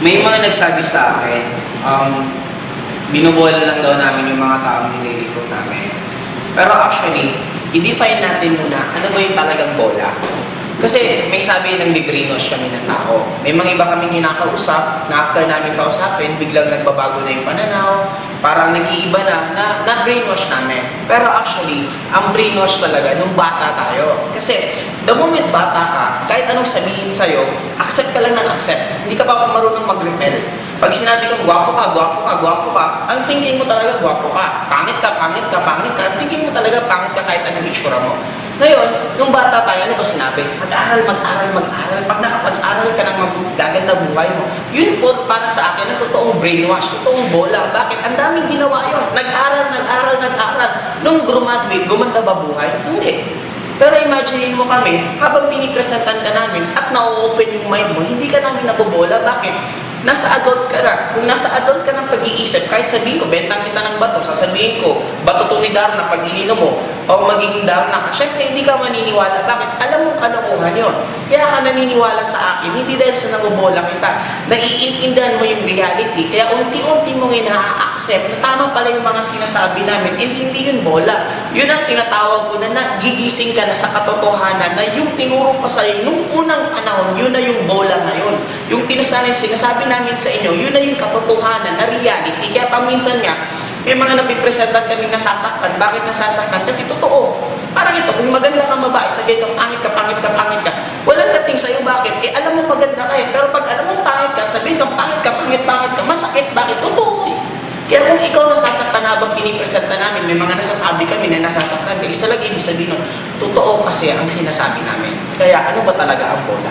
May mga nagsabi sa akin, binubola lang daw namin yung mga taong nililipot namin. Pero actually, i-define natin muna ano ba yung talagang bola. Kasi may sabi ng librinos kami ng tao. May mga iba kaming kinakausap na after namin kausapin, biglang nagbabago na yung pananaw, parang nag-iiba na brainwash namin. Pero actually, ang brainwash talaga nung bata tayo. Kasi the moment bata ka, kahit anong sabihin sa'yo, accept ka lang ng accept. Hindi ka pa marunong mag-repel. Pag sinabi kang gwapo ka, gwapo ka, gwapo ka, ang thinking mo talaga gwapo ka. Pangit ka, pangit ka, pangit ka. Ang thinking mo talaga pangit ka kahit anong itsura mo. Ngayon, nung bata tayo, ano ba sinabi? Mag-aral, mag-aral, mag-aral. Pag nakapag-aral ka ng gaganda buhay mo, yun po para sa akin ang totoong brainwash, totoong bola. Bakit? Ang daming ginawa yun. Nag-aral, nag-aral, nag-aral. Nung graduate, gumanda ba buhay? Hindi. Pero imagine mo kami, habang pinipresentan ka namin at na-open yung mind mo, hindi ka namin nabobola. Bakit? Nasa adult ka na. Kung nasa adult ka ng pag-iisip, kahit sabihin ko, bentang kita ng bato, sasabihin ko, bato to ni Darna pag ininom mo, o magiging Darna ka. Siyempre, hindi ka maniniwala. Bakit? Alam mo kalokohan yun. Kaya ka naniniwala sa akin, hindi dahil sa nabobola kita. Naiintindihan mo yung reality. Kaya unti-unti mong ina-accept na tama pala yung mga sinasabi namin. Hindi yun bola. Yun ang tinatawag ko na nagigising ka na sa katotohanan na yung tinuro pa sa'yo, nung unang panahon, yun na yung bola ngayon. Yung sinasabi namin sa inyo, yun na yung katotohanan na reality. Kaya paminsan nga, may mga napipresentan kaming nasasaktan. Bakit nasasaktan? Kasi totoo. Parang ito, kung maganda kang babae, sabihin kang pangit ka, pangit ka, pangit ka. Walang dating sa'yo, bakit? Eh, alam mo maganda ka eh. Pero pag alam mo pangit ka, sabihin kang pangit ka, pangit, pangit ka, masakit. Bakit? Totoo eh. Kaya kung ikaw nasasaktan habang pinipresenta namin, may mga nasasabi kami na nasasaktan ka, isa lang ibig sabihin nun, totoo kasi ang sinasabi namin. Kaya ano ba talaga ang bola?